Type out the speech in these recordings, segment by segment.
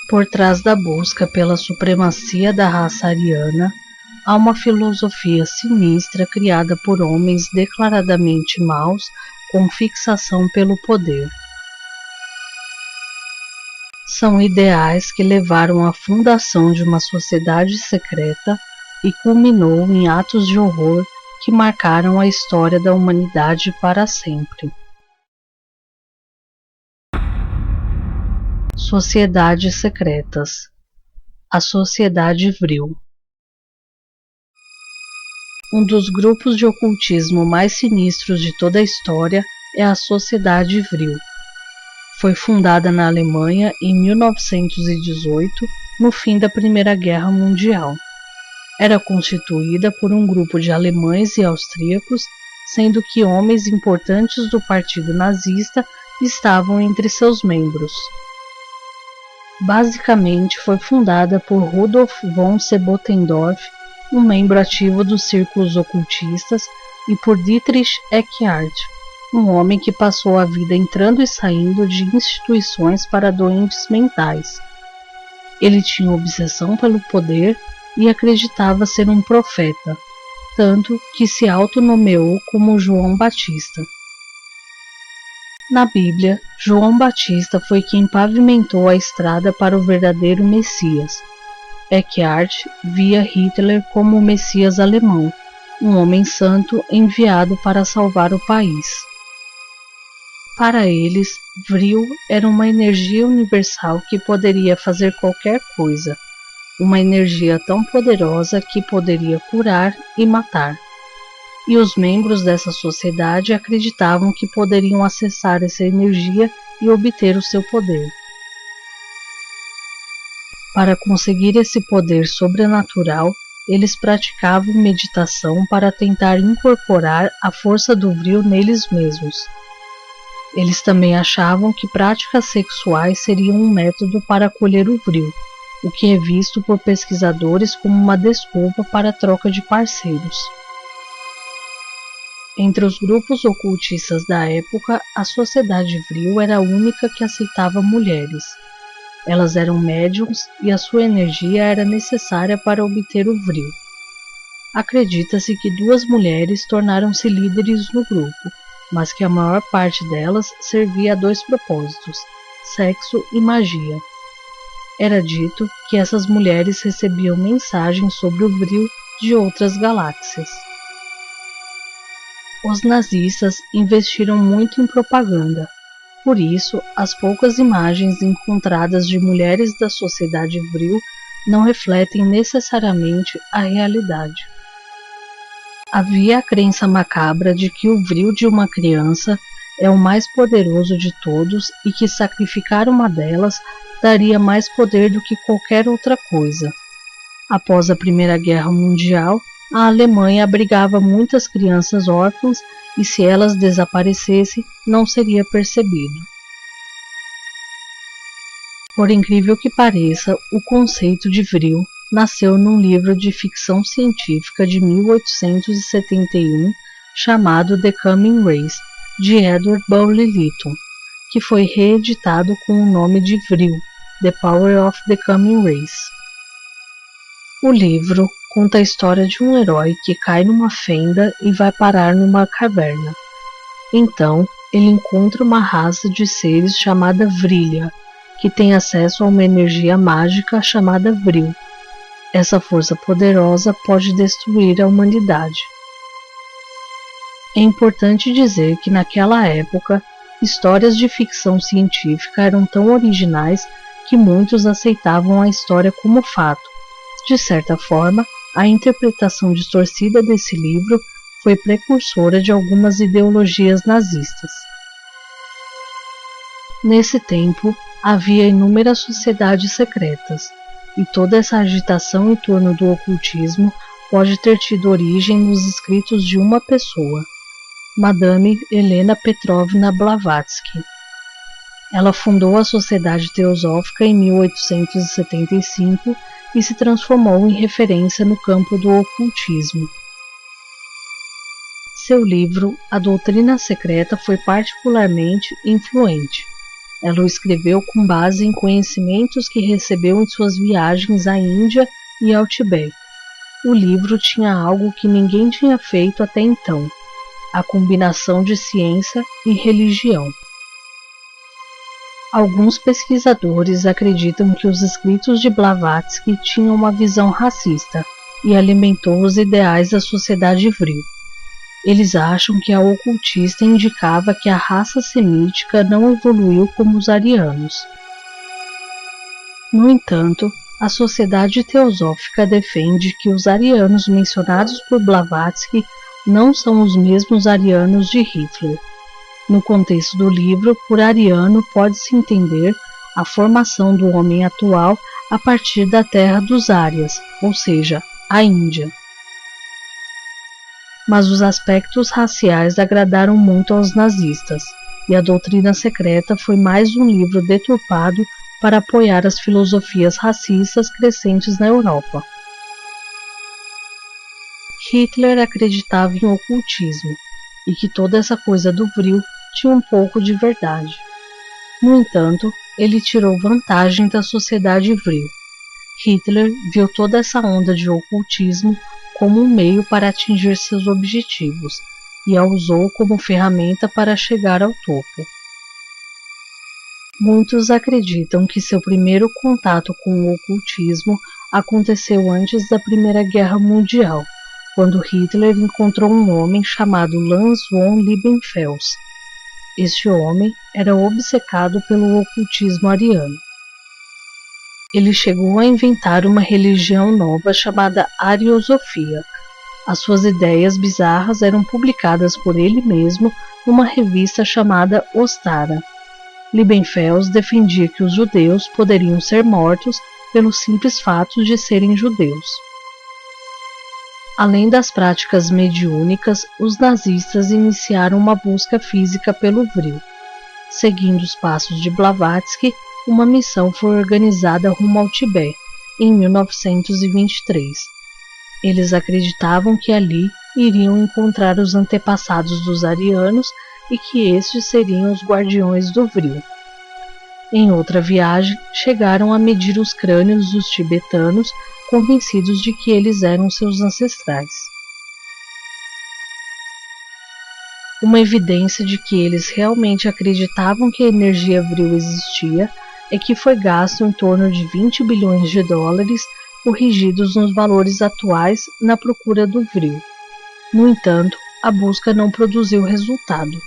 Por trás da busca pela supremacia da raça ariana, há uma filosofia sinistra criada por homens declaradamente maus com fixação pelo poder. São ideais que levaram à fundação de uma sociedade secreta e culminou em atos de horror que marcaram a história da humanidade para sempre. Sociedades secretas. A Sociedade Vril. Um dos grupos de ocultismo mais sinistros de toda a história é a Sociedade Vril. Foi fundada na Alemanha em 1918, no fim da Primeira Guerra Mundial. Era constituída por um grupo de alemães e austríacos, sendo que homens importantes do Partido Nazista estavam entre seus membros. Basicamente, foi fundada por Rudolf von Sebottendorf, um membro ativo dos círculos ocultistas, e por Dietrich Eckart, um homem que passou a vida entrando e saindo de instituições para doentes mentais. Ele tinha obsessão pelo poder e acreditava ser um profeta, tanto que se autonomeou como João Batista. Na Bíblia, João Batista foi quem pavimentou a estrada para o verdadeiro Messias. Eckart via Hitler como o Messias alemão, um homem santo enviado para salvar o país. Para eles, Vril era uma energia universal que poderia fazer qualquer coisa, uma energia tão poderosa que poderia curar e matar. E os membros dessa sociedade acreditavam que poderiam acessar essa energia e obter o seu poder. Para conseguir esse poder sobrenatural, eles praticavam meditação para tentar incorporar a força do Vril neles mesmos. Eles também achavam que práticas sexuais seriam um método para acolher o Vril, o que é visto por pesquisadores como uma desculpa para a troca de parceiros. Entre os grupos ocultistas da época, a Sociedade Vril era a única que aceitava mulheres. Elas eram médiums e a sua energia era necessária para obter o Vril. Acredita-se que 2 mulheres tornaram-se líderes no grupo, mas que a maior parte delas servia a 2 propósitos: sexo e magia. Era dito que essas mulheres recebiam mensagens sobre o Vril de outras galáxias. Os nazistas investiram muito em propaganda. Por isso, as poucas imagens encontradas de mulheres da Sociedade Vril não refletem necessariamente a realidade. Havia a crença macabra de que o Vril de uma criança é o mais poderoso de todos e que sacrificar uma delas daria mais poder do que qualquer outra coisa. Após a Primeira Guerra Mundial, a Alemanha abrigava muitas crianças órfãs e se elas desaparecessem, não seria percebido. Por incrível que pareça, o conceito de Vril nasceu num livro de ficção científica de 1871 chamado The Coming Race, de Edward Bowley Lytton, que foi reeditado com o nome de Vril, The Power of the Coming Race. O livro conta a história de um herói que cai numa fenda e vai parar numa caverna. Então, ele encontra uma raça de seres chamada Vrilya, que tem acesso a uma energia mágica chamada Vril. Essa força poderosa pode destruir a humanidade. É importante dizer que naquela época, histórias de ficção científica eram tão originais que muitos aceitavam a história como fato. De certa forma, a interpretação distorcida desse livro foi precursora de algumas ideologias nazistas. Nesse tempo, havia inúmeras sociedades secretas, e toda essa agitação em torno do ocultismo pode ter tido origem nos escritos de uma pessoa, Madame Helena Petrovna Blavatsky. Ela fundou a Sociedade Teosófica em 1875 e se transformou em referência no campo do ocultismo. Seu livro, A Doutrina Secreta, foi particularmente influente. Ela o escreveu com base em conhecimentos que recebeu em suas viagens à Índia e ao Tibete. O livro tinha algo que ninguém tinha feito até então: a combinação de ciência e religião. Alguns pesquisadores acreditam que os escritos de Blavatsky tinham uma visão racista e alimentou os ideais da sociedade vril. Eles acham que a ocultista indicava que a raça semítica não evoluiu como os arianos. No entanto, a Sociedade Teosófica defende que os arianos mencionados por Blavatsky não são os mesmos arianos de Hitler. No contexto do livro, por ariano pode-se entender a formação do homem atual a partir da terra dos Árias, ou seja, a Índia. Mas os aspectos raciais agradaram muito aos nazistas, e a doutrina secreta foi mais um livro deturpado para apoiar as filosofias racistas crescentes na Europa. Hitler acreditava em ocultismo, e que toda essa coisa do vril tinha um pouco de verdade. No entanto, ele tirou vantagem da sociedade vril. Hitler viu toda essa onda de ocultismo como um meio para atingir seus objetivos e a usou como ferramenta para chegar ao topo. Muitos acreditam que seu primeiro contato com o ocultismo aconteceu antes da Primeira Guerra Mundial, quando Hitler encontrou um homem chamado Lanz von Liebenfels. Este homem era obcecado pelo ocultismo ariano. Ele chegou a inventar uma religião nova chamada Ariosofia. As suas ideias bizarras eram publicadas por ele mesmo numa revista chamada Ostara. Liebenfels defendia que os judeus poderiam ser mortos pelo simples fato de serem judeus. Além das práticas mediúnicas, os nazistas iniciaram uma busca física pelo vril. Seguindo os passos de Blavatsky, uma missão foi organizada rumo ao Tibete, em 1923. Eles acreditavam que ali iriam encontrar os antepassados dos arianos e que estes seriam os guardiões do vril. Em outra viagem, chegaram a medir os crânios dos tibetanos, convencidos de que eles eram seus ancestrais. Uma evidência de que eles realmente acreditavam que a energia vril existia é que foi gasto em torno de 20 bilhões de dólares corrigidos nos valores atuais na procura do vril. No entanto, a busca não produziu resultado.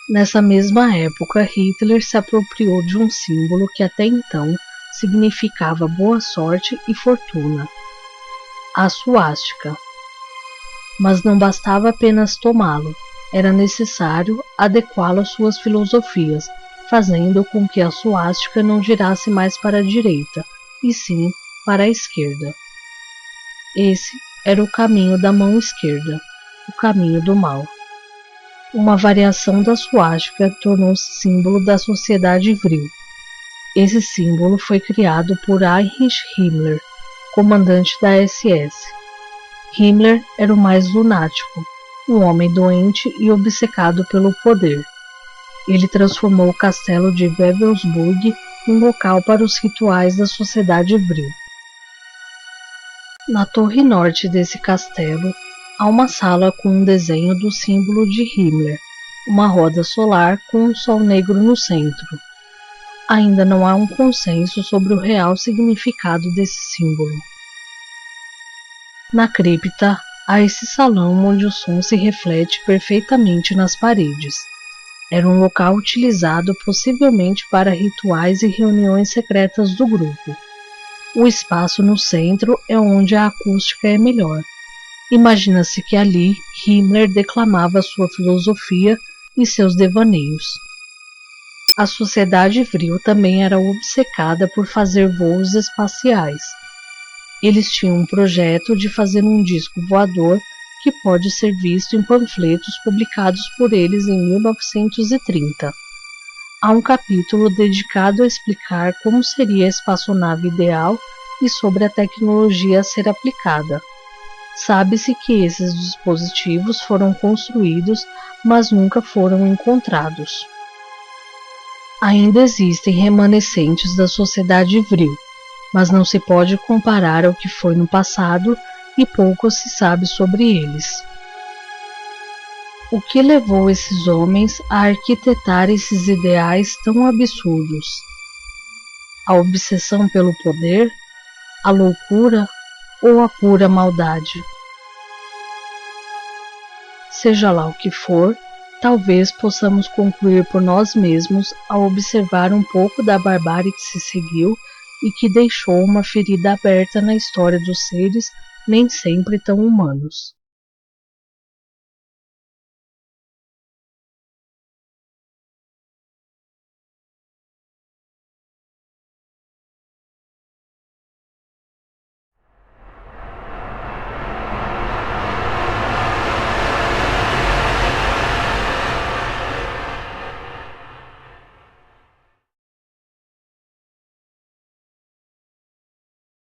Nessa mesma época, Hitler se apropriou de um símbolo que até então significava boa sorte e fortuna: a suástica. Mas não bastava apenas tomá-lo, era necessário adequá-lo às suas filosofias, fazendo com que a suástica não girasse mais para a direita, e sim para a esquerda. Esse era o caminho da mão esquerda, o caminho do mal. Uma variação da suástica tornou-se símbolo da sociedade vril. Esse símbolo foi criado por Heinrich Himmler, comandante da SS. Himmler era o mais lunático, um homem doente e obcecado pelo poder. Ele transformou o castelo de Wewelsburg num local para os rituais da sociedade vril. Na torre norte desse castelo, há uma sala com um desenho do símbolo de Himmler, uma roda solar com um sol negro no centro. Ainda não há um consenso sobre o real significado desse símbolo. Na cripta, há esse salão onde o som se reflete perfeitamente nas paredes. Era um local utilizado possivelmente para rituais e reuniões secretas do grupo. O espaço no centro é onde a acústica é melhor. Imagina-se que ali Himmler declamava sua filosofia e seus devaneios. A sociedade vril também era obcecada por fazer voos espaciais. Eles tinham um projeto de fazer um disco voador que pode ser visto em panfletos publicados por eles em 1930. Há um capítulo dedicado a explicar como seria a espaçonave ideal e sobre a tecnologia a ser aplicada. Sabe-se que esses dispositivos foram construídos, mas nunca foram encontrados. Ainda existem remanescentes da sociedade vril, mas não se pode comparar ao que foi no passado e pouco se sabe sobre eles. O que levou esses homens a arquitetar esses ideais tão absurdos? A obsessão pelo poder? A loucura ou a pura maldade? Seja lá o que for, talvez possamos concluir por nós mesmos ao observar um pouco da barbárie que se seguiu e que deixou uma ferida aberta na história dos seres nem sempre tão humanos.